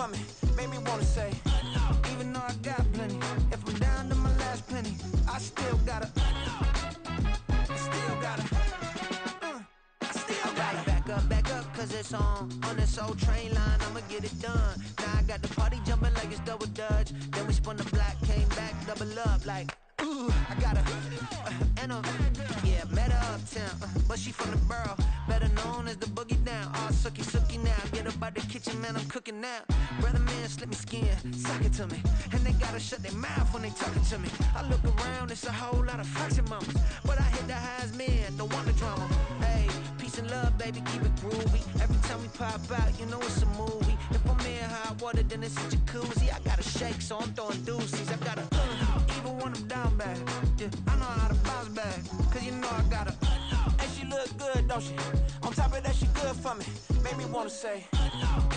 for me, made me wanna say, even though I got plenty, if I'm down to my last penny, I still gotta, back up, cause it's on this old train line, I'ma get it done. Now I got the party jumping like it's double dutch. Then we spun the block, came back, double up like, ooh, I got a, yeah, met her uptown, but she from the borough, better known as the boogie down. All sookie now, get up out the kitchen, man, I'm cooking now. Brother man, slip me skin, suck it to me, and they gotta shut their mouth when they talking to me. I look around, it's a whole lot of foxy mamas, but I hit the highs, man, don't want the drama. Hey, peace and love, baby, keep it groovy. Every time we pop out, you know it's a movie. If I'm in hot water, then it's a jacuzzi. I gotta shake, so I'm throwing deuces. I gotta, even when I'm down bad, yeah, I know how to bounce back, cause you know I gotta, and she look good, don't she? On top of that, she good for me, made me wanna say,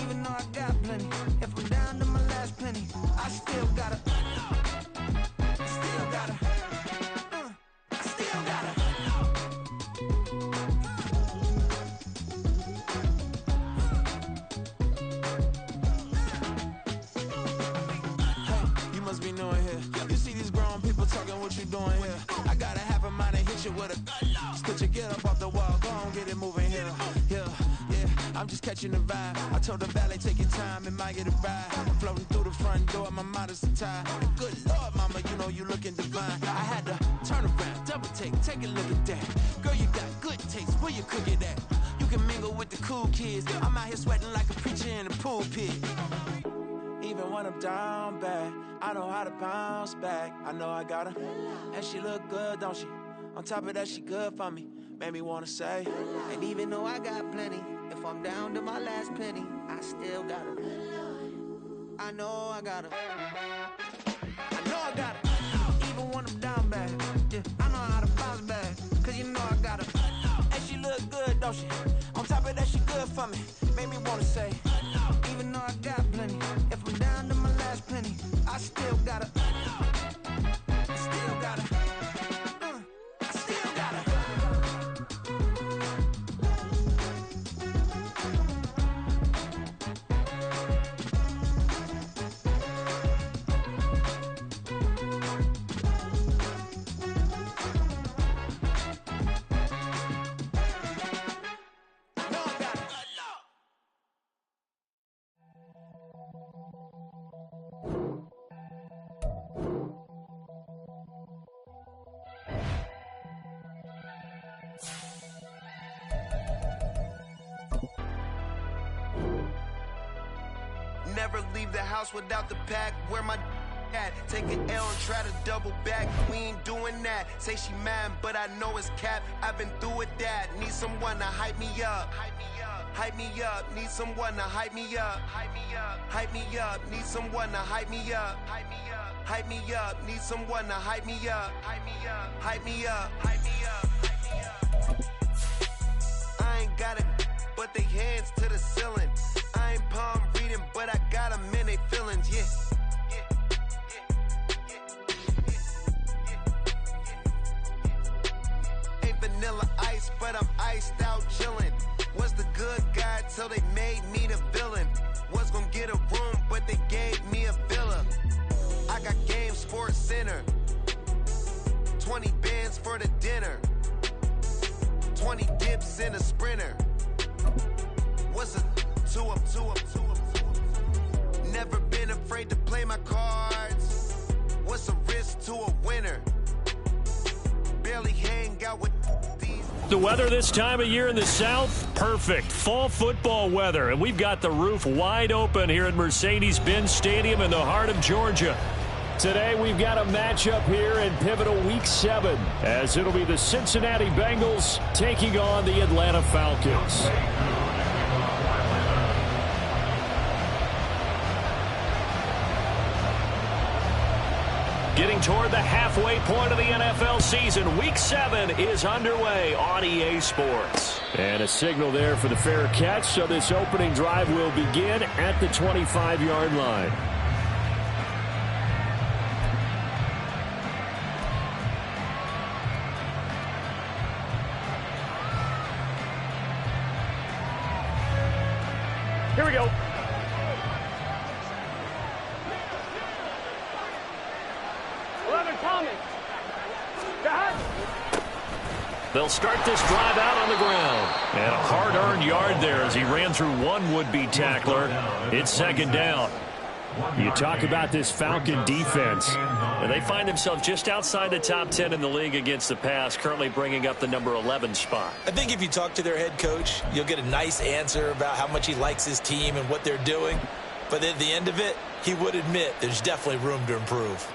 even though I got plenty, if I'm down to my last penny, I still gotta, still gotta. Be knowing here. You see these grown people talking, what you doing here? I gotta have a mind to hit you with a Could you get up off the wall, go on, get it moving here. Yeah, I'm just catching the vibe. I told the valet, take your time, it might get a ride. I'm floating through the front door, my mind is tied. Good Lord, mama, you know you looking divine. I had to turn around, double take a look at that. Girl, you got good taste, where you cook it at? You can mingle with the cool kids. I'm out here sweating like a preacher in the pulpit. Even when I'm down bad, I know how to bounce back. I know I got her, and she look good, don't she? On top of that, she good for me, made me wanna say. And even though I got plenty, if I'm down to my last penny, I still got her. I know I got her. I know I got her. Even when I'm down bad, yeah, I know how to bounce back, cause you know I got her. And she look good, don't she? On top of that, she good for me, made me wanna say, even though I got plenty, if I'm down to my last penny, I still gotta, still gotta, still gotta. Never leave the house without the pack. Where my at? Take an L and try to double back. We ain't doing that. Say she mad, but I know it's cap. I've been through with that. Need someone to hype me up. Hype me up. Need someone to hype me up. Hype me up. Need someone to hype me up. Hype me up. Need someone to hype me up. Hype me up. I ain't got it, but they hands to the ceiling. I ain't palm reading, but I got them in they feelings, yeah. Ain't vanilla ice, but I'm iced out chillin'. Was the good guy till they made me the villain. Was gonna get a room, but they gave me a villa. I got Game Sports Center. 20 bands for the dinner. 20 dips in a sprinter. What's a two up? Never been afraid to play my cards. What's a risk to a winner? Barely hang out with these. The weather this time of year in the South, perfect. Fall football weather, and we've got the roof wide open here at Mercedes-Benz Stadium in the heart of Georgia. Today we've got a matchup here in pivotal Week 7, as it'll be the Cincinnati Bengals taking on the Atlanta Falcons. Getting toward the halfway point of the NFL season, Week 7 is underway on EA Sports. And a signal there for the fair catch, so this opening drive will begin at the 25-yard line. Here we go. They'll start this drive out on the ground. And a hard-earned yard there as he ran through one would-be tackler. It's second down. You talk about this Falcon defense, and they find themselves just outside the top 10 in the league against the pass, currently bringing up the number 11 spot. I think if you talk to their head coach, you'll get a nice answer about how much he likes his team and what they're doing. But at the end of it, he would admit there's definitely room to improve.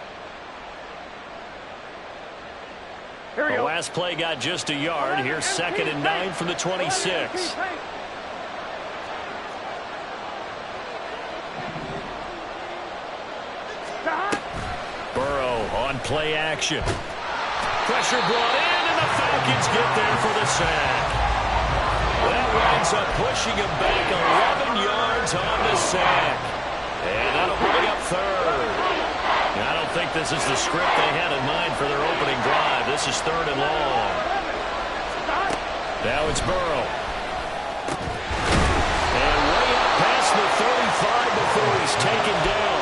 The last play got just a yard. Here's 2nd and 9 from the 26. Burrow on play action. Pressure brought in, and the Falcons get there for the sack. That winds up pushing him back 11 yards on the sack. And that'll bring up 3rd. I don't think this is the script they had in mind for their opening drive. This is 3rd and long. Now it's Burrow. And way up past the 35 before he's taken down.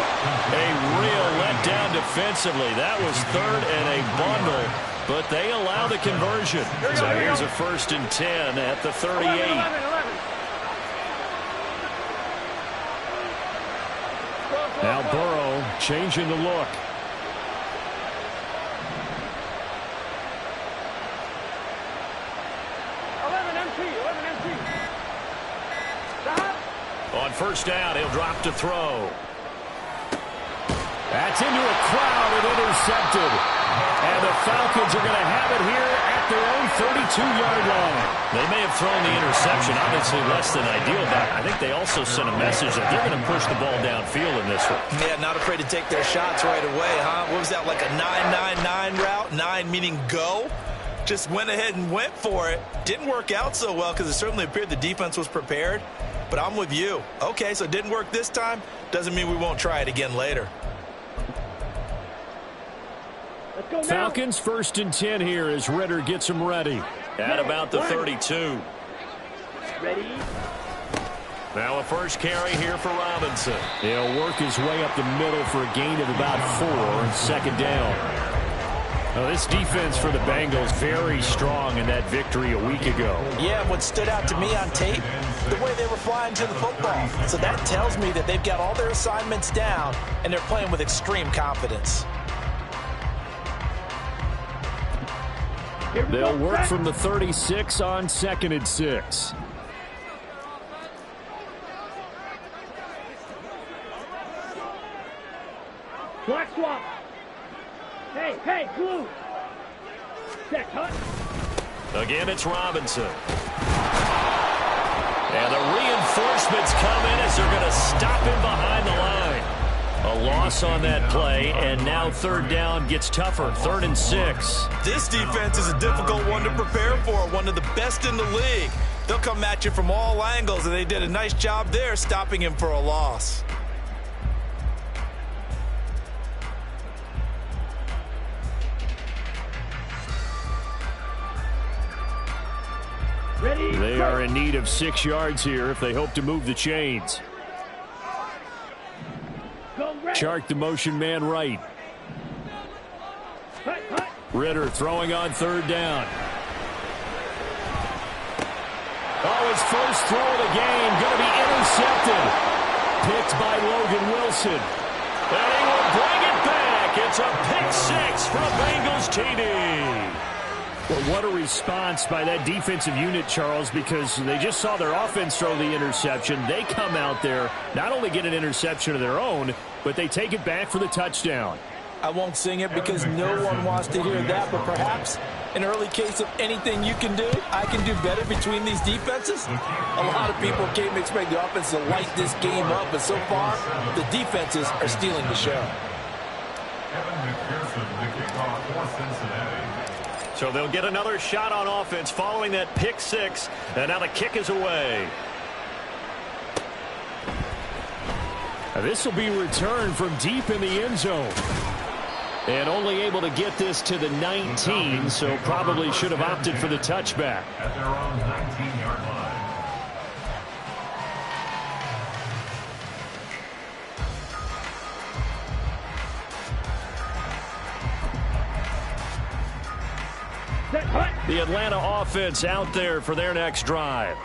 A real letdown defensively. That was 3rd and a bundle, but they allow the conversion. So here's a 1st and 10 at the 38. Now Burrow changing the look. On 1st down, he'll drop to throw. That's into a crowd and intercepted. And the Falcons are going to have it here at their own 32-yard line. They may have thrown the interception, obviously less than ideal, but I think they also sent a message that they're going to push the ball downfield in this one. Yeah, not afraid to take their shots right away, huh? What was that, like a 9-9-9 route? 9 meaning go? Just went ahead and went for it. Didn't work out so well because it certainly appeared the defense was prepared. But I'm with you. Okay, so it didn't work this time. Doesn't mean we won't try it again later. Falcons 1st and 10 here as Ritter gets them ready. At about the 32. Ready? Now a first carry here for Robinson. He'll work his way up the middle for a gain of about 4 and 2nd down. Well, this defense for the Bengals very strong in that victory a week ago. Yeah, what stood out to me on tape, the way they were flying to the football. So that tells me that they've got all their assignments down and they're playing with extreme confidence. They'll work from the 36 on 2nd and 6. Black swap. Hey, blue. Set, cut. Again, it's Robinson. And the reinforcements come in as they're going to stop him behind the line. A loss on that play, and now 3rd down gets tougher. 3rd and 6. This defense is a difficult one to prepare for, one of the best in the league. They'll come at you from all angles, and they did a nice job there stopping him for a loss. Ready? They are in need of 6 yards here if they hope to move the chains. Chark the motion man right. Ritter throwing on 3rd down. Oh, his first throw of the game going to be intercepted. Picked by Logan Wilson. And he will bring it back. It's a pick 6 for a Bengals TD. Well, what a response by that defensive unit, Charles, because they just saw their offense throw the interception. They come out there, not only get an interception of their own, but they take it back for the touchdown. I won't sing it because no one wants to hear that, but perhaps an early case of anything you can do, I can do better between these defenses. A lot of people came to expect the offense to light this game up, but so far, the defenses are stealing the show. So they'll get another shot on offense following that pick 6, and now the kick is away. This will be returned from deep in the end zone. And only able to get this to the 19, so probably should have opted for the touchback. At their own 19-yard line. Set, hut. The Atlanta offense out there for their next drive.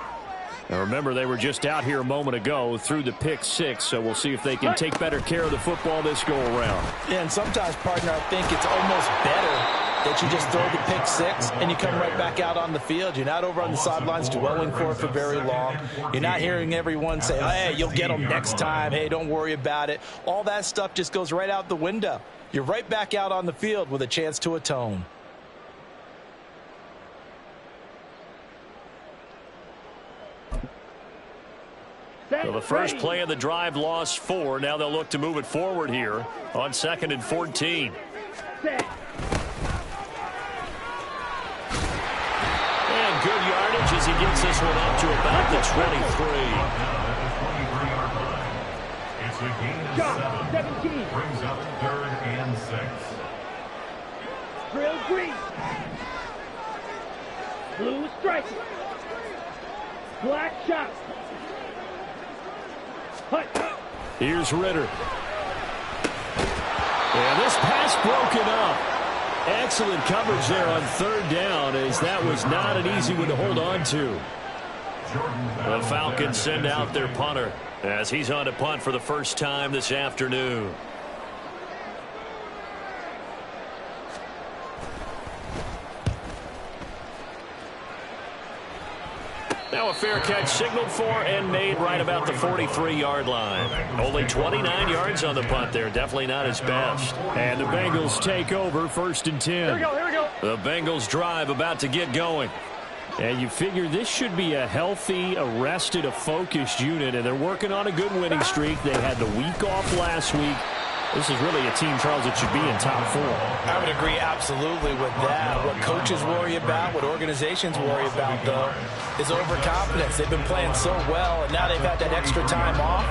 Now remember, they were just out here a moment ago through the pick six, so we'll see if they can take better care of the football this go-around. Yeah, and sometimes, partner, I think it's almost better that you just throw the pick six and you come right back out on the field. You're not over on the sidelines dwelling for it for very long. You're not hearing everyone say, oh, hey, you'll get them next time. Hey, don't worry about it. All that stuff just goes right out the window. You're right back out on the field with a chance to atone. So the first play of the drive lost 4. Now they'll look to move it forward here on 2nd and 14. Set. And good yardage as he gets this one up to about the 23. It's a gain of Shot, 7. 17. Brings up 3rd and 6. Drill green. Blue striking. Black shot. Hut. Here's Ritter. And this pass broken up. Excellent coverage there on 3rd down, as that was not an easy one to hold on to. The Falcons send out their punter as he's on to punt for the first time this afternoon. Now a fair catch signaled for and made right about the 43-yard line. Only 29 yards on the punt there. Definitely not his best. And the Bengals take over 1st and 10. Here we go, here we go. The Bengals drive about to get going. And you figure this should be a healthy, a rested, a focused unit. And they're working on a good winning streak. They had the week off last week. This is really a team, Charles, that should be in top 4. I would agree absolutely with that. What coaches worry about, what organizations worry about, though, is overconfidence. They've been playing so well, and now they've had that extra time off.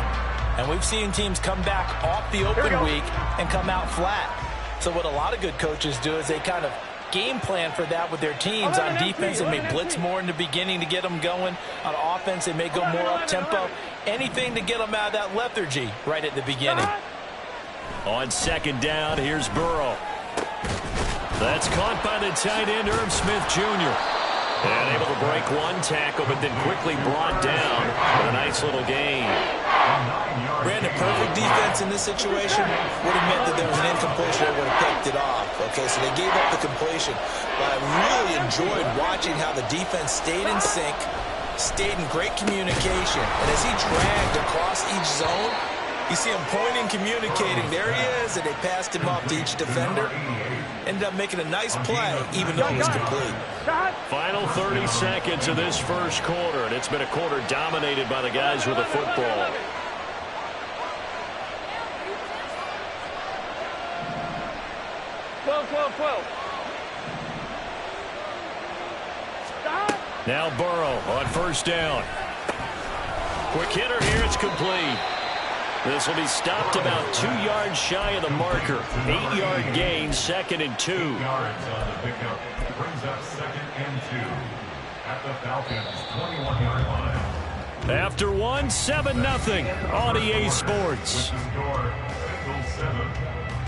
And we've seen teams come back off the open week and come out flat. So what a lot of good coaches do is they kind of game plan for that with their teams. On defense, they may blitz more in the beginning to get them going. On offense, they may go more up-tempo. Anything to get them out of that lethargy right at the beginning. On 2nd down, here's Burrow. That's caught by the tight end, Irv Smith Jr. And able to break one tackle, but then quickly brought down with a nice little gain. Brandon, perfect defense in this situation would have meant that there was an incompletion that would have picked it off. Okay, so they gave up the completion. But I really enjoyed watching how the defense stayed in sync, stayed in great communication. And as he dragged across each zone, you see him pointing, communicating. There he is, and they passed him off to each defender. Ended up making a nice play, even though it was complete. Final 30 seconds of this first quarter, and it's been a quarter dominated by the guys with the football. Now Burrow on 1st down. Quick hitter here, it's complete. This will be stopped about 2 yards shy of the marker. 8-yard gain, 2nd and 2. 8 yards on the pickup. Brings up 2nd and 2 at the Falcons' 21-yard line. After 1, 7-0 on EA Sports. Bengals 7,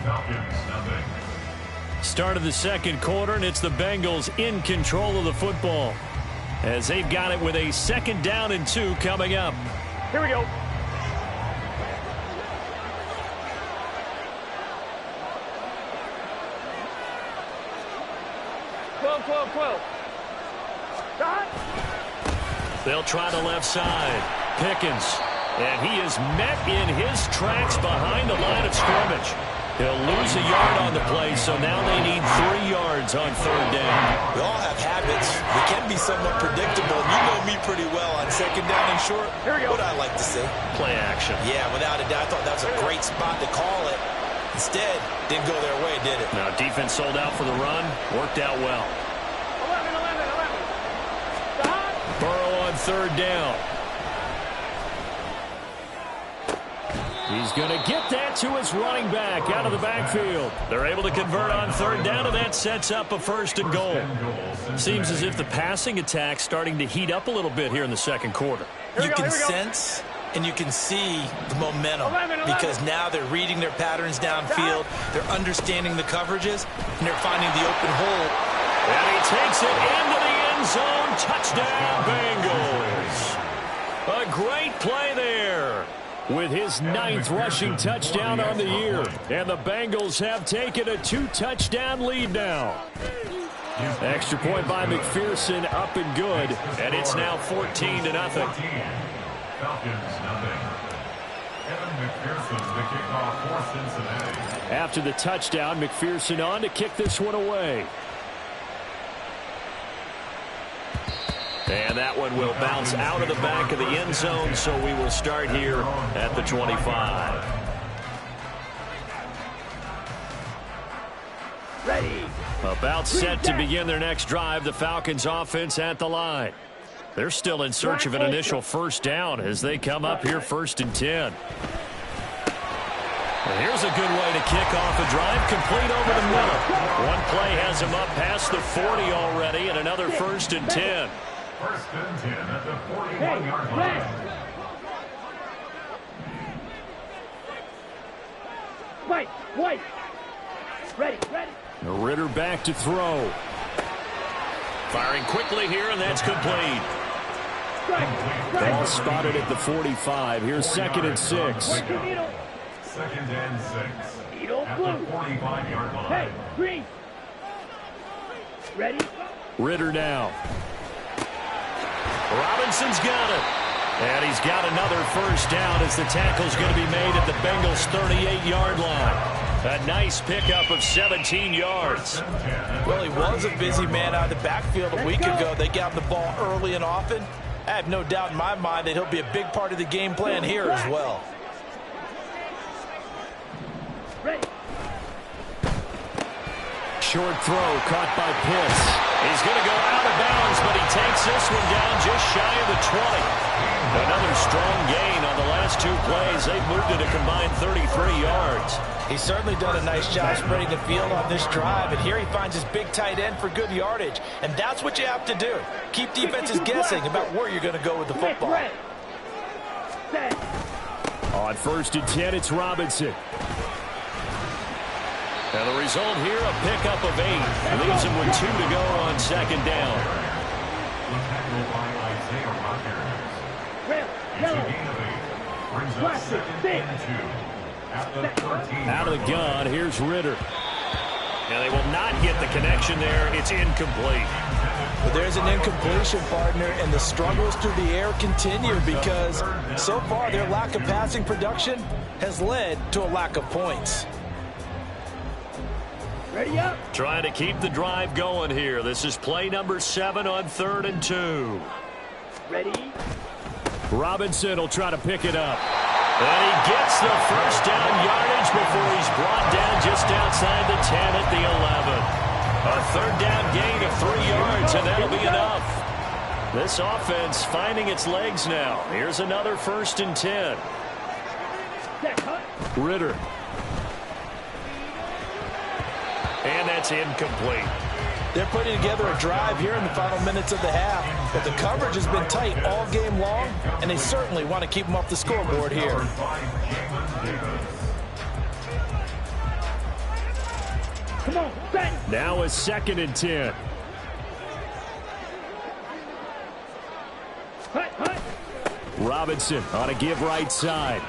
Falcons 0. Start of the second quarter, and it's the Bengals in control of the football as they've got it with a 2nd down and 2 coming up. Here we go. They'll try the left side. Pickens. And he is met in his tracks behind the line of scrimmage. He'll lose a yard on the play, so now they need 3 yards on 3rd down. We all have habits. We can be somewhat predictable. You know me pretty well on 2nd down and short. What I like to see. Play action. Yeah, without a doubt. I thought that was a great spot to call it. Instead, didn't go their way, did it? Now, defense sold out for the run. Worked out well. 11. Burrow on 3rd down. He's going to get that to his running back out of the backfield. They're able to convert on 3rd down, and that sets up a 1st and goal. Seems as if the passing attack's starting to heat up a little bit here in the second quarter. You can sense and you can see the momentum because now they're reading their patterns downfield. They're understanding the coverages, and they're finding the open hole And he takes it into the end zone. Touchdown, Bengals. A great play there with his 9th rushing touchdown on the year. And the Bengals have taken a 2-touchdown lead now. Extra point by McPherson, up and good. And it's now 14-0. Falcons, nothing. Kevin McPherson, the kickoff for Cincinnati. After the touchdown, McPherson on to kick this one away. And that one will bounce out of the back of the end zone, so we will start here at the 25. Ready. About set to begin their next drive, the Falcons offense at the line. They're still in search of an initial first down as they come up here 1st and 10. And here's a good way to kick off a drive, complete over the middle. One play has him up past the 40 already, and another 1st and 10. 1st and 10 at the 41-yard line. White. Ready. Ritter back to throw. Firing quickly here, and that's complete. Ball spotted at the 45. Here's 2nd and 6. 2nd and 6 at the 45-yard line. Hey, green. Ready. Ritter now. Robinson's got it. And he's got another first down as the tackle's going to be made at the Bengals' 38-yard line. A nice pickup of 17 yards. Well, he was a busy man out of the backfield a week ago. They got him the ball early and often. I have no doubt in my mind that he'll be a big part of the game plan here as well. Ready. Short throw caught by Pitts. He's going to go out of bounds, but he takes this one down just shy of the 20. Another strong gain on the last 2 plays. They've moved it a combined 33 yards. He's certainly done a nice job spreading the field on this drive, and here he finds his big tight end for good yardage. And that's what you have to do. Keep defenses guessing about where you're going to go with the football. On 1st and 10, it's Robinson. And the result here, a pickup of 8. Leaves him with 2 to go on 2nd down. Out of the gun, here's Ritter. And they will not get the connection there. It's incomplete. But there's an incompletion, partner, and the struggles through the air continue because so far their lack of passing production has led to a lack of points. Ready up. Trying to keep the drive going here. This is play number 7 on 3rd and 2. Ready. Robinson will try to pick it up. And he gets the first down yardage before he's brought down just outside the 10 at the 11. A 3rd down gain of 3 yards, and that'll be enough. This offense finding its legs now. Here's another 1st and 10. Ritter. And that's incomplete. They're putting together a drive here in the final minutes of the half, but the coverage has been tight all game long, and they certainly want to keep them off the scoreboard here. Come on, bang. Now a 2nd and 10. Hut. Robinson on a give right side.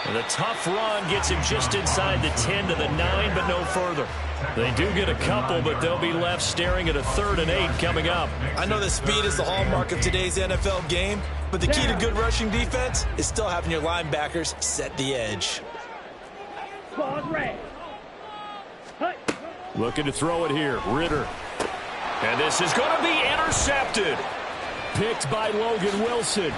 And the tough run gets him just inside the 10 to the 9, but no further. They do get a couple, but they'll be left staring at a 3rd and 8 coming up. I know that speed is the hallmark of today's NFL game, but the key to good rushing defense is still having your linebackers set the edge. Ball's red. Hut. Looking to throw it here. Ritter. And this is going to be intercepted. Picked by Logan Wilson.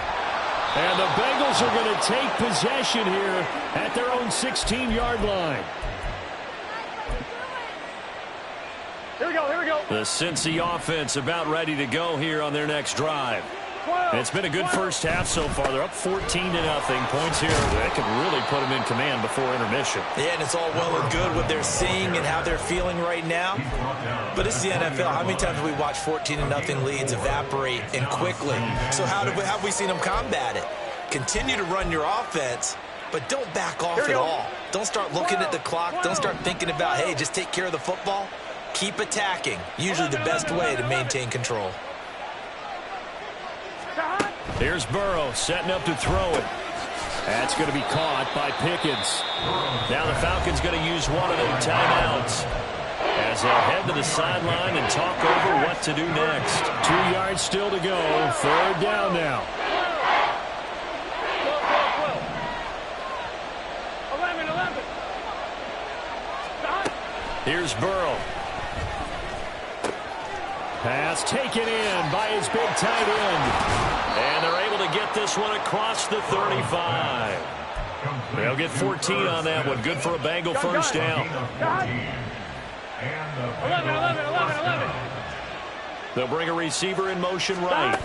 And the Bengals are going to take possession here at their own 16-yard line. Here we go. The Cincy offense about ready to go here on their next drive. And it's been a good first half so far. They're up 14-0. Points here that could really put them in command before intermission. Yeah, and it's all well and good what they're seeing and how they're feeling right now. But it's the NFL. How many times have we watched 14-0 leads evaporate and quickly? So how have we seen them combat it? Continue to run your offense, but don't back off at all. Don't start looking at the clock. Don't start thinking about, hey, just take care of the football. Keep attacking. Usually the best way to maintain control. Here's Burrow setting up to throw it. That's going to be caught by Pickens. Now the Falcons going to use one of their timeouts as they'll head to the sideline and talk over what to do next. 2 yards still to go. 3rd down now. 11. Here's Burrow. Pass taken in by his big tight end. And they're able to get this one across the 35. They'll get 14 on that one. Good for a Bengal first down. 11. They'll bring a receiver in motion right.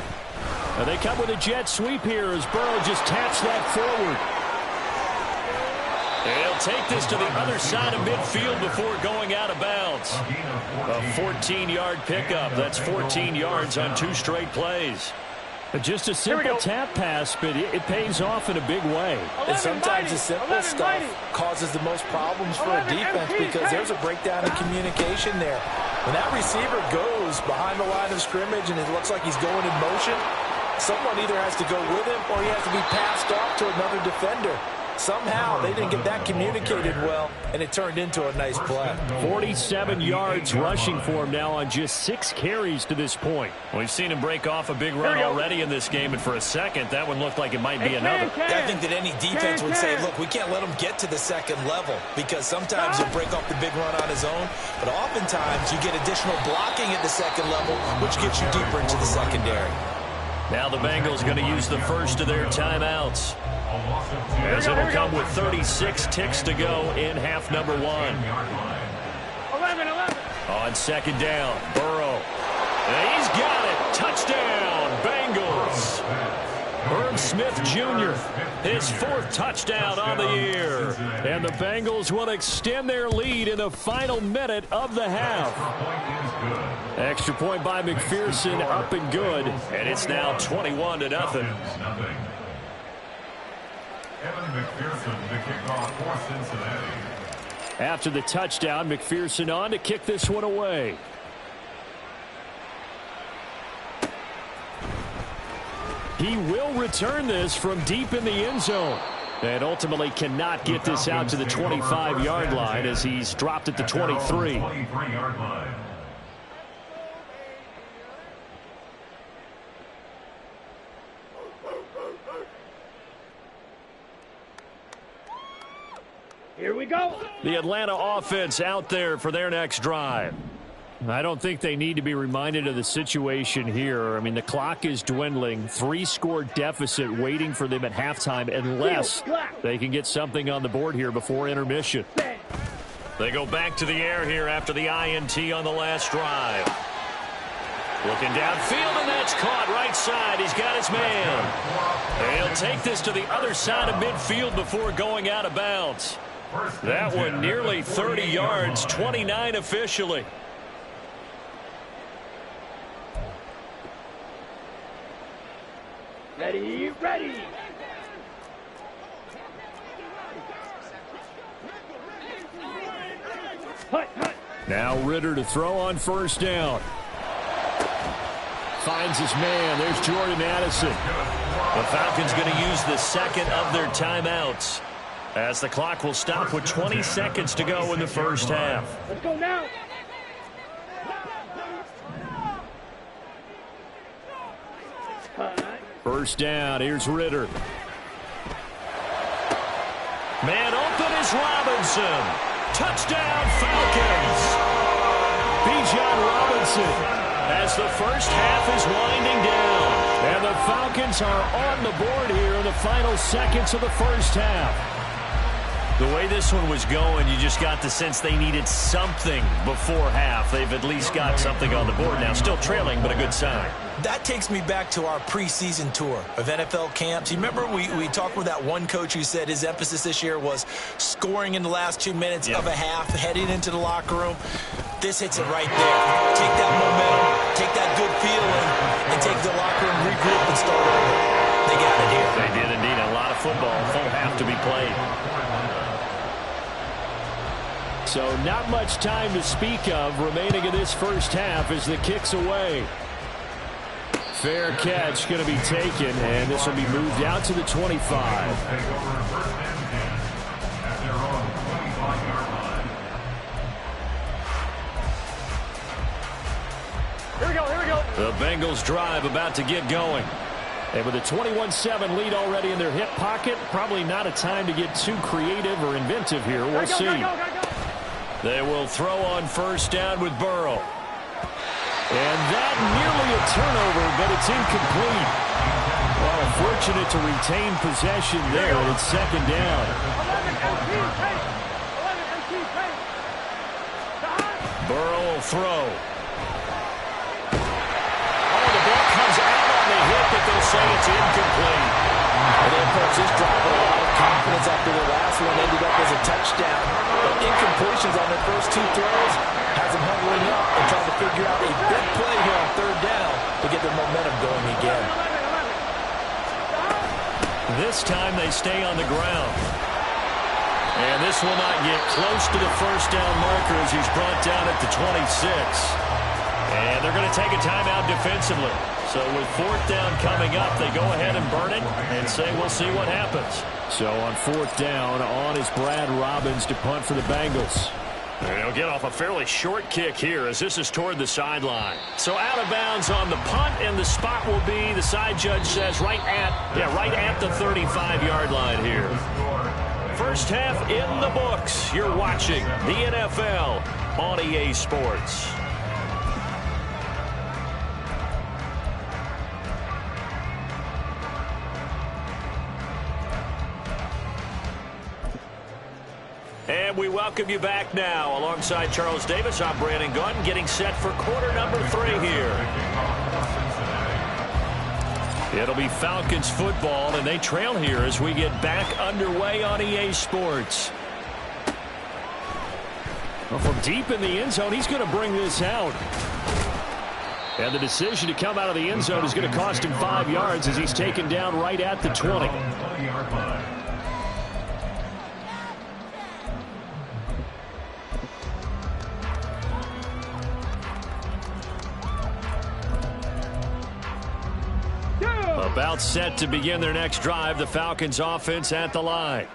And they come with a jet sweep here as Burrow just taps that forward. They'll take this to the other side of midfield before going out of bounds. A 14-yard pickup. That's 14 yards on 2 straight plays. Just a simple tap pass, but it pays off in a big way. And sometimes the simple stuff causes the most problems for a defense because there's a breakdown in communication there. When that receiver goes behind the line of scrimmage and it looks like he's going in motion, someone either has to go with him or he has to be passed off to another defender. Somehow they didn't get that communicated well, and it turned into a nice play. 47 yards rushing for him now on just 6 carries to this point. We've seen him break off a big run already in this game, and for a second, that one looked like it might be another. I think that any defense would say, look, we can't let him get to the second level because sometimes he'll break off the big run on his own, but oftentimes you get additional blocking at the second level, which gets you deeper into the secondary. Now the Bengals going to use the first of their timeouts, as it will come with 36 ticks to go in half number 1. 11. On 2nd down, Burrow. And he's got it. Touchdown, Bengals. Herb Smith Jr., his 4th touchdown on the year. And the Bengals will extend their lead in the final minute of the half. Extra point by McPherson, up and good. And it's now 21-0. Evan McPherson, the kickoff for Cincinnati. After the touchdown, McPherson on to kick this one away. He will return this from deep in the end zone. And ultimately cannot get this out to the 25-yard line as he's dropped at the 23. 23-yard line. Here we go. The Atlanta offense out there for their next drive. I don't think they need to be reminded of the situation here. I mean, the clock is dwindling. 3-score deficit waiting for them at halftime unless they can get something on the board here before intermission. They go back to the air here after the INT on the last drive. Looking downfield, and that's caught right side. He's got his man. And he'll take this to the other side of midfield before going out of bounds. That one nearly 30 yards, 29 officially. Ready. Hut. Now Ritter to throw on 1st down. Finds his man. There's Jordan Addison. The Falcons going to use the 2nd of their timeouts, as the clock will stop with 20 seconds to go in the first half. Let's go now. First down. Here's Ritter. Man open is Robinson. Touchdown, Falcons. Bijan Robinson, as the first half is winding down. And the Falcons are on the board here in the final seconds of the first half. The way this one was going, you just got the sense they needed something before half. They've at least got something on the board now. Still trailing, but a good sign. That takes me back to our preseason tour of NFL camps. You remember we talked with that one coach who said his emphasis this year was scoring in the last 2 minutes of a half, heading into the locker room. This hits it right there. Take that momentum, take that good feeling, and take the locker room, regroup, and start over. They got it here. They did indeed. A lot of football, full half to be played. So not much time to speak of remaining in this first half as the kick's away. Fair catch going to be taken, and this will be moved out to the 25. Here we go, here we go. The Bengals drive about to get going. And with a 21-7 lead already in their hip pocket, probably not a time to get too creative or inventive here. We'll see. They will throw on first down with Burrow. And that nearly a turnover, but it's incomplete. Well, fortunate to retain possession there, and it's second down. 11 Burrow will throw. Oh, the ball comes out on the hit, but they'll say it's incomplete. And they approach this drive with a lot of confidence after the last one ended up as a touchdown. But incompletions on their first two throws has them hovering up and trying to figure out a big play here on third down to get their momentum going again. This time they stay on the ground. And this will not get close to the first down marker as he's brought down at the 26. And they're going to take a timeout defensively. So with fourth down coming up, they go ahead and burn it and say we'll see what happens. So on fourth down, on is Brad Robbins to punt for the Bengals. They'll get off a fairly short kick here as this is toward the sideline. So out of bounds on the punt, and the spot will be, the side judge says, right at the 35-yard line here. First half in the books. You're watching the NFL on EA Sports. And we welcome you back now. Alongside Charles Davis, I'm Brandon Gunn, getting set for quarter number 3 here. It'll be Falcons football, and they trail here as we get back underway on EA Sports. Well, from deep in the end zone, he's going to bring this out. And the decision to come out of the end zone is going to cost him 5 yards as he's taken down right at the 20. About set to begin their next drive, the Falcons offense at the line.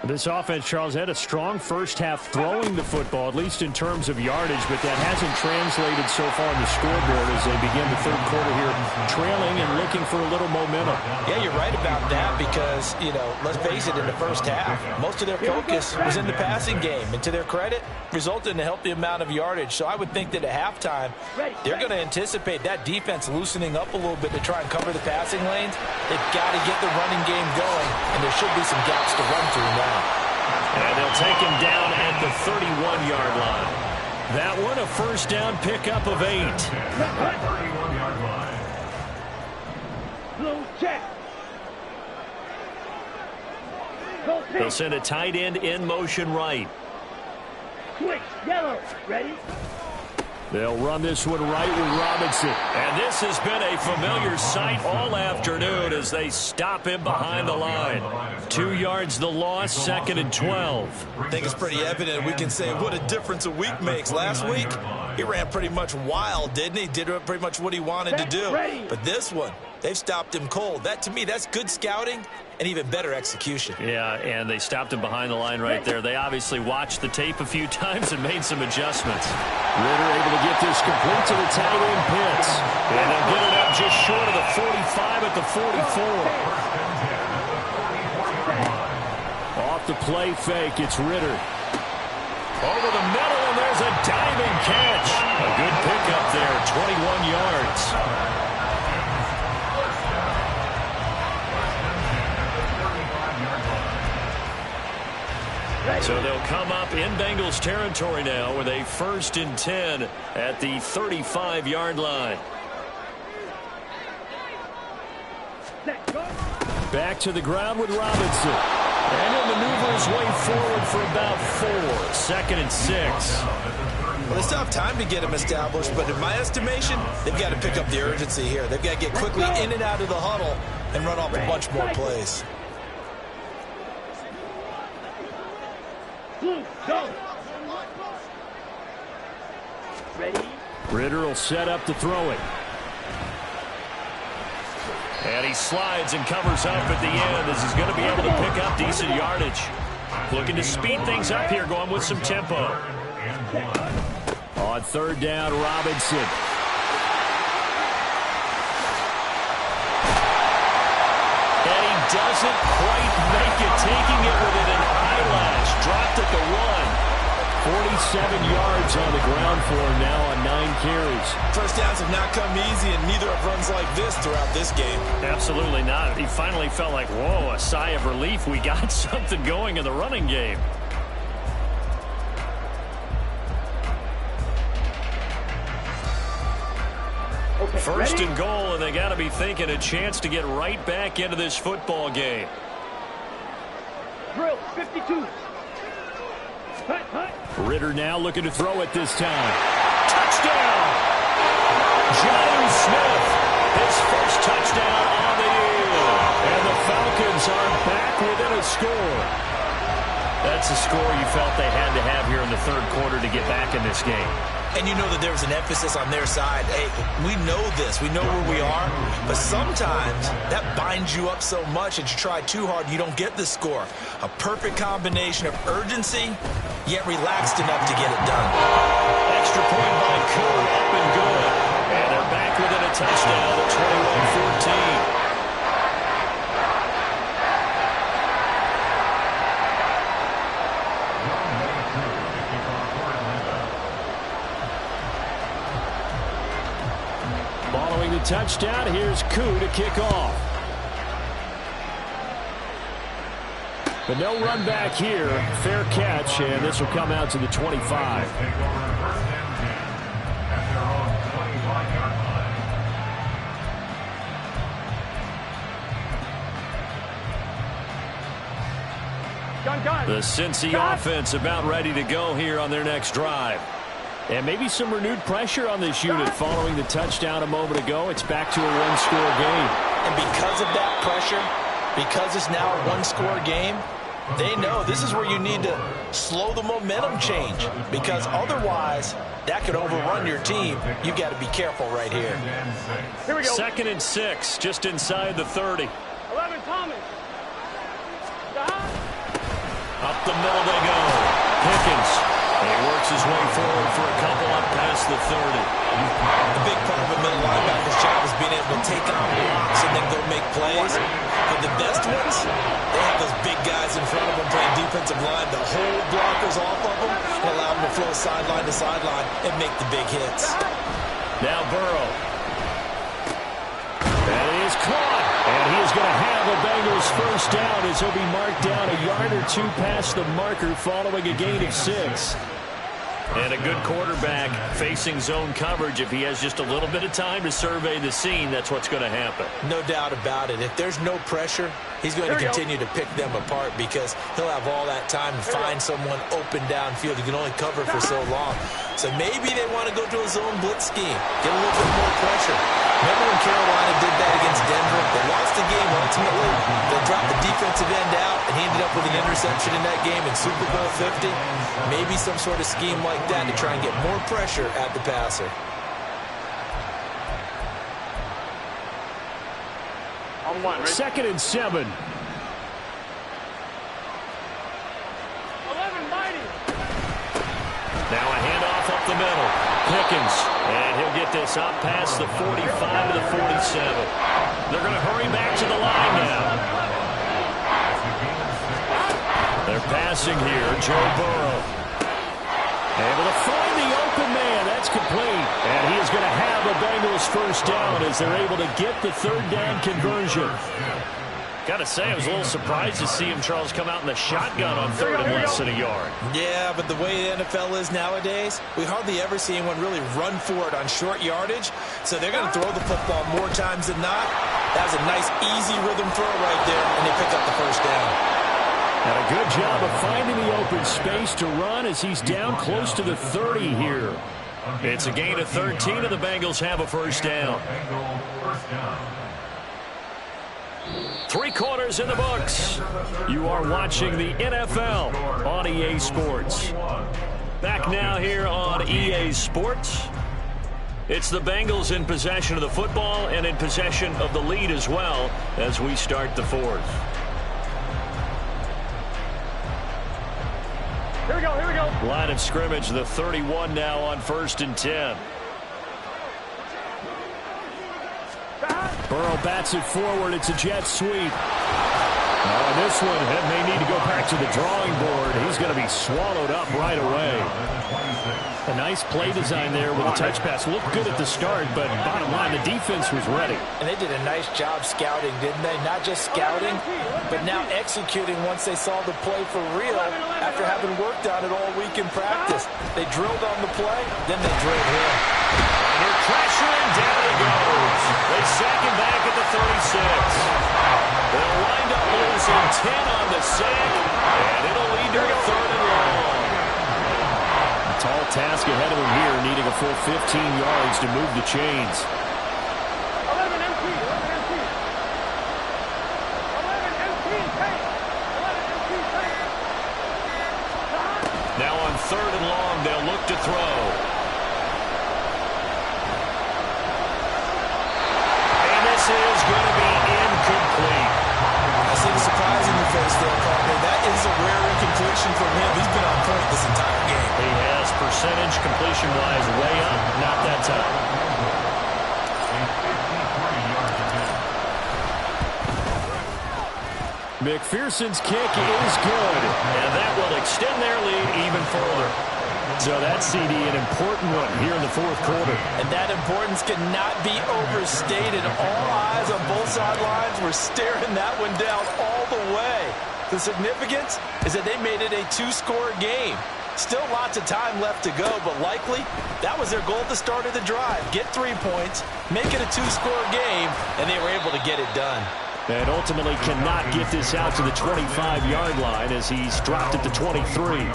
This offense, Charles, had a strong first half throwing the football, at least in terms of yardage, but that hasn't translated so far on the scoreboard as they begin the third quarter here, trailing and looking for a little momentum. Yeah, you're right about that because, let's face it, in the first half, most of their focus was in the passing game. And to their credit, resulted in a healthy amount of yardage. So I would think that at halftime, they're going to anticipate that defense loosening up a little bit to try and cover the passing lanes. They've got to get the running game going, and there should be some gaps to run through now. And they'll take him down at the 31-yard line. That one a first down pickup of 8. 31-yard line. Blue check. They'll send a tight end in motion right. Switch, yellow, ready? They'll run this one right with Robinson. And this has been a familiar sight all afternoon as they stop him behind the line. 2 yards the loss, second and 12. I think it's pretty evident we can say what a difference a week makes. Last week, he ran pretty much wild, didn't he? Did pretty much what he wanted to do. But this one, they've stopped him cold. That, to me, that's good scouting and even better execution. Yeah, and they stopped him behind the line right there. They obviously watched the tape a few times and made some adjustments. Ritter able to get this complete to the tight end Pitts. And they'll get it up just short of the 45 at the 44. Off the play fake, it's Ritter. Over the middle, and there's a diving catch. A good pickup there, 21 yards. So they'll come up in Bengals territory now with a 1st and 10 at the 35-yard line. Back to the ground with Robinson. And he'll maneuver his way forward for about 4. 2nd and 6. Well, they still have time to get him established, but in my estimation, they've got to pick up the urgency here. They've got to get quickly in and out of the huddle and run off a bunch more plays. Ready? Ritter will set up to throw it. And he slides and covers up at the end as he's going to be able to pick up decent yardage. Looking to speed things up here, going with some tempo. On third down, Robinson. And he doesn't quite make it, taking it within an eyelash. Dropped at the 1. 47 yards on the ground for him now on 9 carries. First downs have not come easy, and neither have runs like this throughout this game. Absolutely not. He finally felt like, whoa, a sigh of relief. We got something going in the running game. Okay, First ready? and goal, and they got to be thinking a chance to get right back into this football game. Drill, 52. Hut, hut. Ritter now looking to throw it this time. Touchdown! John Smith, his first touchdown on the year. And the Falcons are back within a score. That's a score you felt they had to have here in the third quarter to get back in this game. And you know that there was an emphasis on their side. Hey, we know this. We know where we are. But sometimes that binds you up so much that you try too hard, you don't get the score. A perfect combination of urgency, yet relaxed enough to get it done. Extra point by Cooper, up and good. And they're back within a touchdown at 21-14. Following the touchdown, here's Koo to kick off. But no run back here. Fair catch, and this will come out to the 25. The Cincy offense about ready to go here on their next drive. And maybe some renewed pressure on this unit following the touchdown a moment ago. It's back to a one-score game. And because of that pressure, because it's now a one-score game, they know this is where you need to slow the momentum change, because otherwise that could overrun your team. You got to be careful right here. Here we go. 2nd and 6, just inside the 30. 11 Thomas. Up the middle they go. Pickens. He works his way forward for a couple up past the 30. The big part of a middle linebacker's job is being able to take on blocks and then go make plays. But the best ones, they have those big guys in front of them playing defensive line to hold blockers off of them and allow them to flow sideline to sideline and make the big hits. Now Burrow. And he is caught. And he is going to have a Bengals first down as he'll be marked down a yard or two past the marker following a gain of 6. And a good quarterback facing zone coverage. If he has just a little bit of time to survey the scene, that's what's going to happen. No doubt about it. If there's no pressure, he's going to continue to pick them apart because he'll have all that time to find someone open downfield. He can only cover for so long. So maybe they want to go to a zone blitz scheme, get a little bit more pressure. Remember when Carolina did that against Denver? They lost the game ultimately. They dropped the defensive end out, and he ended up with an interception in that game in Super Bowl 50. Maybe some sort of scheme like that to try and get more pressure at the passer. On one, right? 2nd and 7. 11 Mighty. Now a handoff up the middle. Pickens. And he'll get this up past the 45 to the 47. They're going to hurry back to the line now. They're passing here. Joe Burrow. Able to find the open man. That's complete. And he is going to have a Bengals first down as they're able to get the third down conversion. Got to say, I was a little surprised to see him, Charles, come out in the shotgun on 3rd and less than a yard. Yeah, but the way the NFL is nowadays, we hardly ever see anyone really run for it on short yardage. So they're going to throw the football more times than not. That was a nice, easy rhythm throw right there, and they pick up the first down. And a good job of finding the open space to run as he's down close to the 30 here. It's a gain of 13, and the Bengals have a first down. 3 quarters in the books. You are watching the NFL on EA Sports. Back back now here on EA Sports. It's the Bengals in possession of the football and in possession of the lead as well as we start the fourth. Here we go, here we go. Line of scrimmage, the 31 now on 1st and 10. Burrow bats it forward. It's a jet sweep. This one may need to go back to the drawing board. He's going to be swallowed up right away. A nice play design there with a touch pass. Looked good at the start, but bottom line, the defense was ready. And they did a nice job scouting, didn't they? Not just scouting, but now executing once they saw the play for real after having worked on it all week in practice. They drilled on the play, then they drilled him. Under pressure, and down he goes. They sack him back at the 36. They'll wind up losing 10 on the sack, and it'll lead to a 3rd and long. A tall task ahead of him here, needing a full 15 yards to move the chains. 11 MT, 11 MT. 11 MT, take. 11 MT, take. Now on 3rd and long, they'll look to throw. And this is going to be incomplete. I see the surprise in your face there, Carter. That is a rare incompletion from him. He's been on point this entire game. He has percentage completion-wise way up, not that time. McPherson's kick is good, and that will extend their lead even further. So that CD, an important one here in the 4th quarter. And that importance cannot be overstated. All eyes on both sidelines were staring that one down all the way. The significance is that they made it a 2-score game. Still lots of time left to go, but likely that was their goal at the start of the drive. Get 3 points, make it a 2-score game, and they were able to get it done. And ultimately cannot get this out to the 25-yard line as he's dropped at the 23.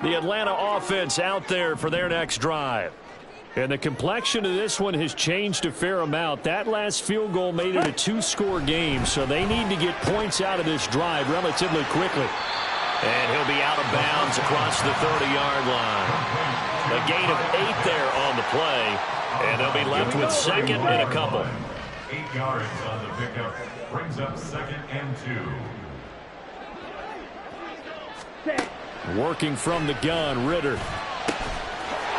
The Atlanta offense out there for their next drive. And the complexion of this one has changed a fair amount. That last field goal made it a 2-score game, so they need to get points out of this drive relatively quickly. And he'll be out of bounds across the 30-yard line. A gain of 8 there on the play, and they'll be left with 2nd and a couple. 8 yards on the pickup. Brings up 2nd and 2. Working from the gun, Ritter.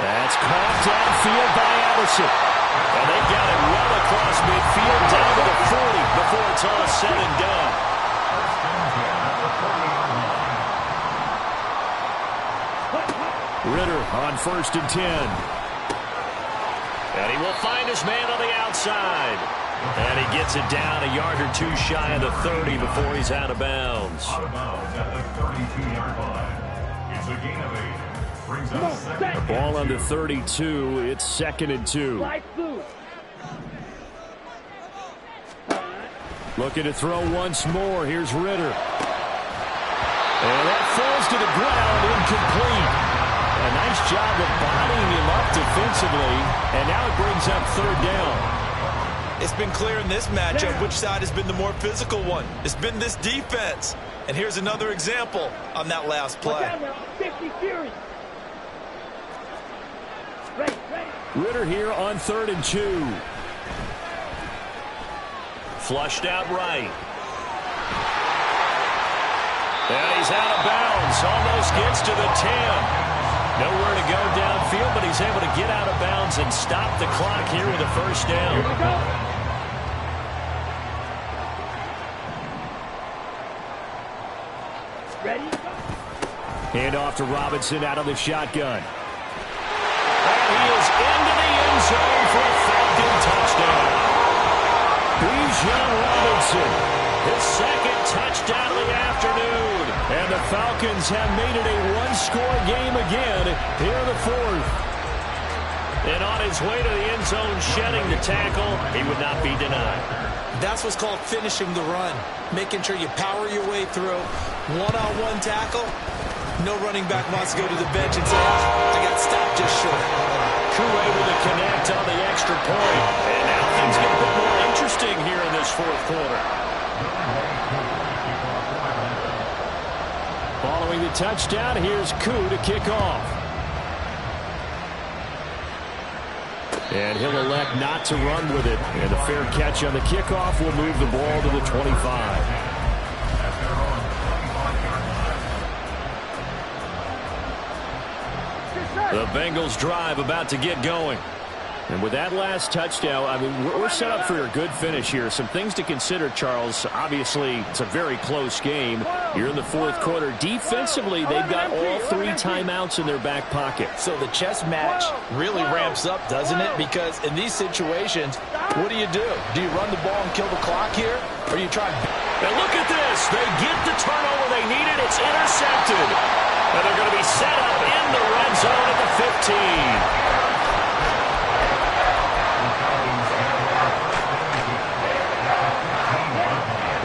That's caught downfield by Allison. And they got it well across midfield down to the 40 before it's all said and done. Ritter on 1st and 10. And he will find his man on the outside. And he gets it down a yard or 2 shy of the 30 before he's out of bounds. Out of bounds at the 32-yard line. It's a gain of 8. Brings up 2nd. Ball under 32. It's 2nd and 2. Looking to throw once more. Here's Ritter. And that falls to the ground, incomplete. A nice job of bodying him up defensively. And now it brings up 3rd down. It's been clear in this matchup which side has been the more physical one. It's been this defense. And here's another example on that last play. Ritter here on 3rd and 2. Flushed out right. And he's out of bounds. Almost gets to the 10. Nowhere to go downfield, but he's able to get out of bounds and stop the clock here with a 1st down. Here we go. Ready? Hand off to Robinson out of the shotgun. And he is into the end zone for a Falcon touchdown. Bijan Robinson, his 2nd touchdown of the afternoon. And the Falcons have made it a 1-score game again here in the 4th. And on his way to the end zone, shedding the tackle, he would not be denied. That's what's called finishing the run. Making sure you power your way through. One-on-one tackle. No running back wants to go to the bench and say, I got stopped just short. Crew able to connect on the this fourth quarter. Following the touchdown, here's Koo to kick off. And he'll elect not to run with it. And a fair catch on the kickoff will move the ball to the 25. The Bengals drive about to get going. And with that last touchdown, I mean, we're set up for a good finish here. Some things to consider, Charles. Obviously, it's a very close game. You're in the fourth quarter. Defensively, they've got all 3 timeouts in their back pocket. So the chess match really ramps up, doesn't it? Because in these situations, what do? Do you run the ball and kill the clock here? Or you try? And look at this. They get the turnover they needed. It's intercepted. And they're going to be set up in the red zone at the 15.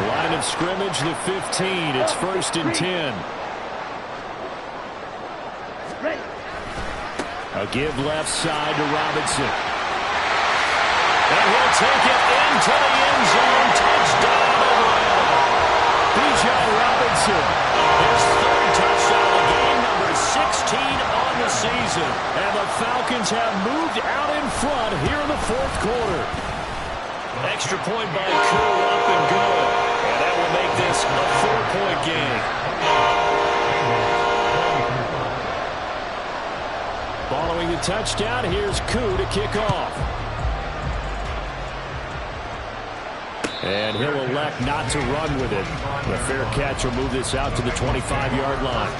Line of scrimmage, the 15. It's 1st and 10. A give left side to Robinson. And he'll take it into the end zone. Touchdown Atlanta. Bijan Robinson. His 3rd touchdown of the game, number 16 on the season. And the Falcons have moved out in front here in the fourth quarter. Extra point by Koo, up and good. And that will make this a 4-point game. Following the touchdown, here's Koo to kick off. And he'll elect not to run with it. A fair catch will move this out to the 25-yard line.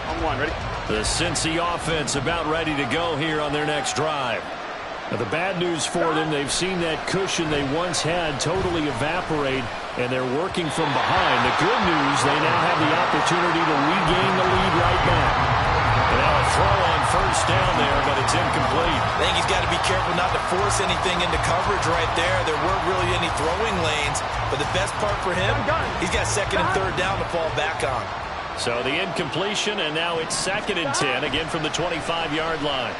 On 1, ready? The Cincy offense about ready to go here on their next drive. Now, the bad news for them, they've seen that cushion they once had totally evaporate, and they're working from behind. The good news, they now have the opportunity to regain the lead right back. And now a throw on 1st down there, but it's incomplete. I think he's got to be careful not to force anything into coverage right there. There weren't really any throwing lanes, but the best part for him, he's got 2nd and 3rd down to fall back on. So the incompletion, and now it's 2nd and 10, again from the 25-yard line.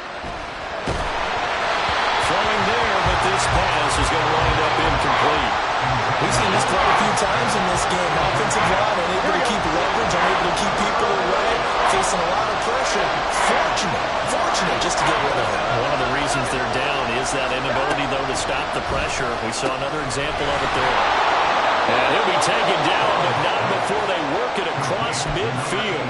Throwing there, but this pass is going to wind up incomplete. We've seen this quite a few times in this game. Offensive line unable to keep leverage, unable to keep people away, facing a lot of pressure. Fortunate just to get rid of it. One of the reasons they're down is that inability, though, to stop the pressure. We saw another example of it there. And he'll be taken down, but not before they work it across midfield.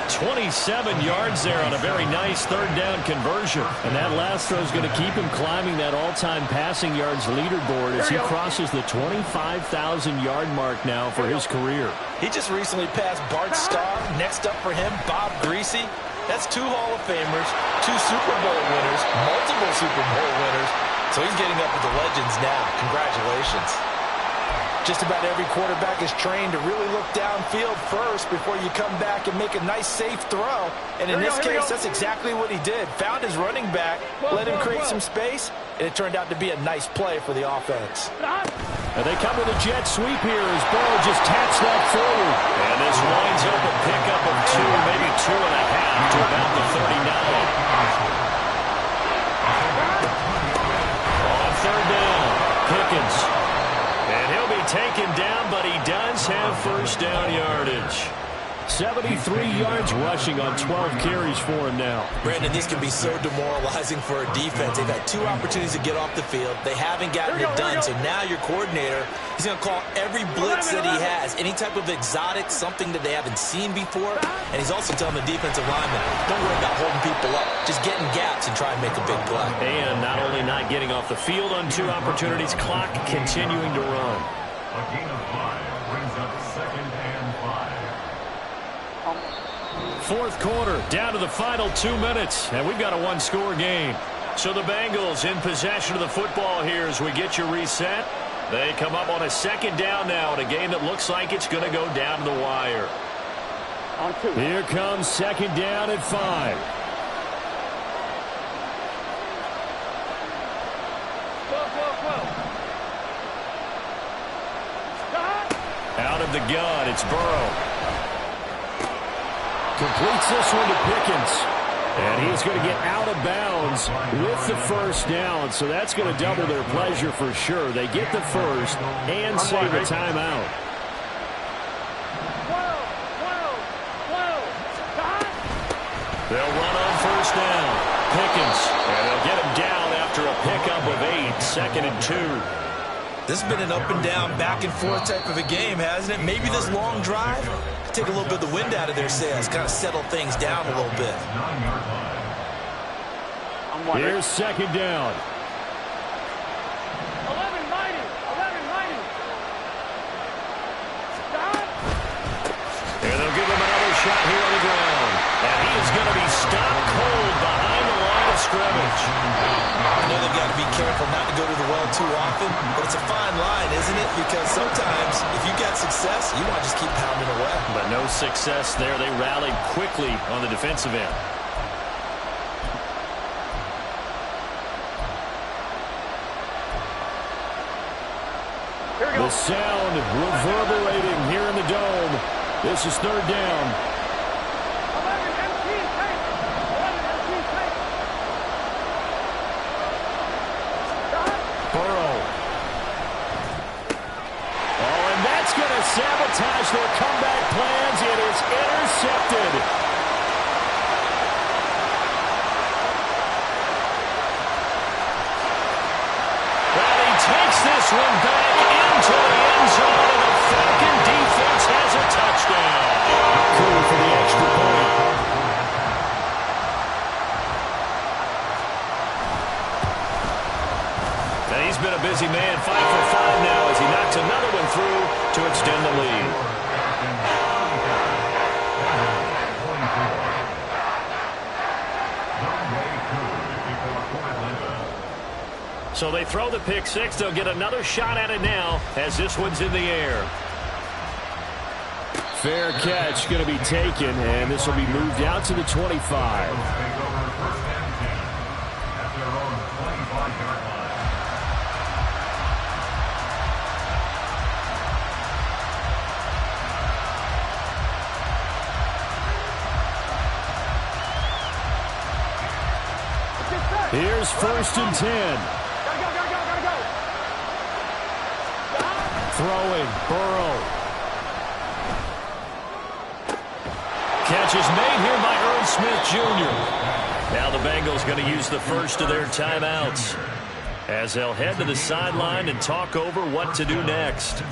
27 yards there on a very nice 3rd down conversion. And that last throw is going to keep him climbing that all-time passing yards leaderboard as he crosses the 25,000-yard mark now for his career. He just recently passed Bart Starr. Next up for him, Bob Greasy. That's 2 Hall of Famers, 2 Super Bowl winners, multiple Super Bowl winners. So he's getting up with the legends now. Congratulations. Just about every quarterback is trained to really look downfield first before you come back and make a nice, safe throw. And in this case, that's exactly what he did. Found his running back, let him create some space, and it turned out to be a nice play for the offense. And they come with a jet sweep here as Burrow just taps that forward. And this winds up a pickup of 2, maybe 2.5 to about the 39. On 3rd down, Pickens. And he'll be taken down, but he does have 1st down yardage. 73 yards rushing on 12 carries for him now. Brandon, this can be so demoralizing for a defense. They've had 2 opportunities to get off the field. They haven't gotten it done. So now your coordinator, he's going to call every blitz that he has, any type of exotic, something that they haven't seen before. And he's also telling the defensive lineman, don't worry about holding people up. Just get in gaps and try and make a big play. And not only not getting off the field on 2 opportunities, clock continuing to run. A gain of 5 brings up 2nd and 5. Fourth quarter, down to the final 2 minutes, and we've got a 1-score game. So the Bengals in possession of the football here as we get you reset. They come up on a 2nd down now in a game that looks like it's going to go down to the wire. On 2. Here comes 2nd down at 5. Out of the gun, it's Burrow. Completes this one to Pickens. And he's going to get out of bounds with the first down, so that's going to double their pleasure for sure. They get the first and save a timeout. They'll run on first down. Pickens, and they'll get him down after a pickup of 8, 2nd and 2. This has been an up and down, back and forth type of a game, hasn't it? Maybe this long drive take a little bit of the wind out of their sails, kind of settle things down a little bit. Here's 2nd down. 11-90. And they'll give him another shot here on the ground. And he is going to be stopped cold behind the line of scrimmage. I know they've got to be careful not to go to the well too often, but it's a fine line, isn't it? Because sometimes if you get success, you want to just keep pounding away. But no success there. They rallied quickly on the defensive end. The sound reverberating here in the dome. This is 3rd down. 11 MT take. 11 MT take. Burrow. Oh, and that's going to sabotage their comeback plans. It is intercepted. Well, he takes this one back into the end zone, and the Falcon defense has a touchdown. Cool for the extra point. And he's been a busy man, 5 for 5 now as he knocks another one through to extend the lead. So they throw the pick 6. They'll get another shot at it now as this one's in the air. Fair catch going to be taken, and this will be moved out to the 25. Here's 1st and 10. Gotta go. Throwing, Burrow. Catch is made here by Earl Smith Jr. Now the Bengals going to use the first of their timeouts as they'll head to the sideline and talk over what to do next.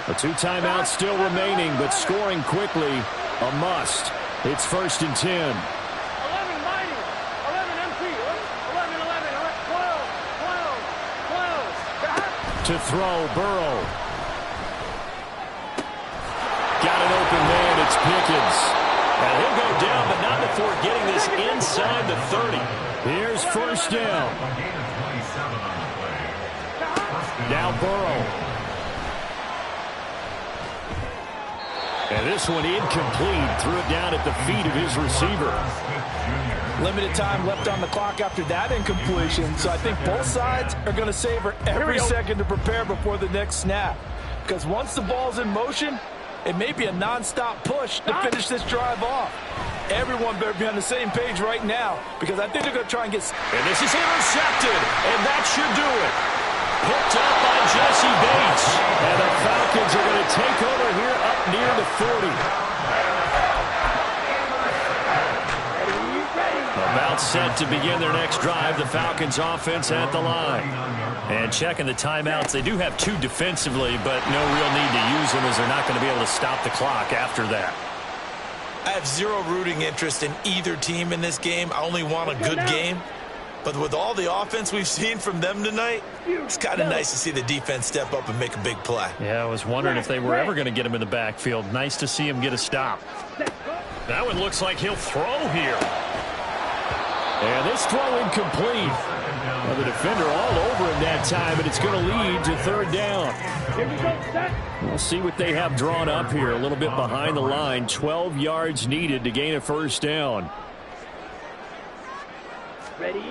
The 2 timeouts still remaining, but scoring quickly, a must. It's 1st and 10. 11 MT. 11 12. To throw, Burrow. Got an open man, it's Pickens. And he'll go down, but not before getting this inside the 30. Here's 1st down. Now Burrow. And this one incomplete. Threw it down at the feet of his receiver. Limited time left on the clock after that incompletion, so I think both sides are going to savor every second to prepare before the next snap. Because once the ball's in motion, it may be a non-stop push to finish this drive off. Everyone better be on the same page right now, because I think they're going to try and get... And this is intercepted, and that should do it. Picked up by Jesse Bates. And the Falcons are going to take over here up near the 40. About set to begin their next drive. The Falcons offense at the line. And checking the timeouts. They do have 2 defensively, but no real need to use them as they're not going to be able to stop the clock after that. I have zero rooting interest in either team in this game. I only want a good game. But with all the offense we've seen from them tonight, it's kind of nice to see the defense step up and make a big play. Yeah, I was wondering if they were ever going to get him in the backfield. Nice to see him get a stop. That one looks like he'll throw here. And this throw incomplete. Well, the defender all over him that time, but it's going to lead to 3rd down. We'll see what they have drawn up here. A little bit behind the line. 12 yards needed to gain a 1st down. Ready?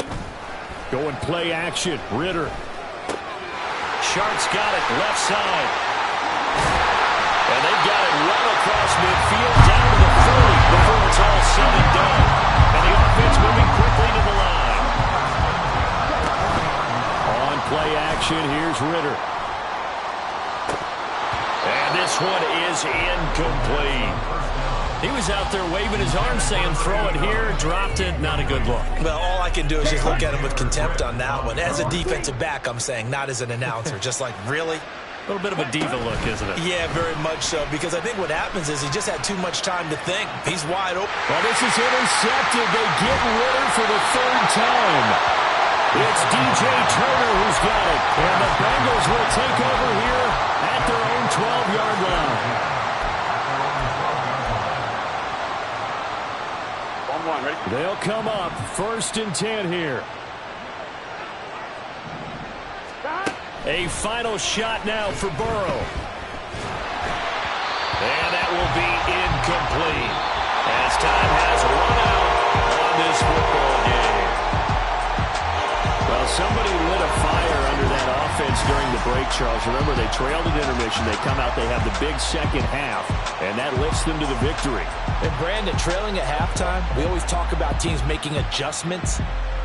Going play action. Ritter. Sharp's got it left side. And they've got it run across midfield. the line. On play action, here's Ritter. And this one is incomplete. He was out there waving his arms saying, throw it here, dropped it, not a good look. Well, all I can do is just look at him with contempt on that one. As a defensive back, I'm saying, not as an announcer. Just like, really? A little bit of a diva look, isn't it? Yeah, very much so, because I think what happens is he just had too much time to think. He's wide open. Well, this is intercepted. They get Ritter for the third time. It's DJ Turner who's got it. And the Bengals will take over here at their own 12-yard line. They'll come up 1st and 10 here. A final shot now for Burrow. And that will be incomplete as time has run out on this football game. Well, somebody lit a fire under that offense during the break, Charles. Remember, they trailed at intermission. They come out, they have the big second half, and that lifts them to the victory. And Brandon, trailing at halftime, we always talk about teams making adjustments.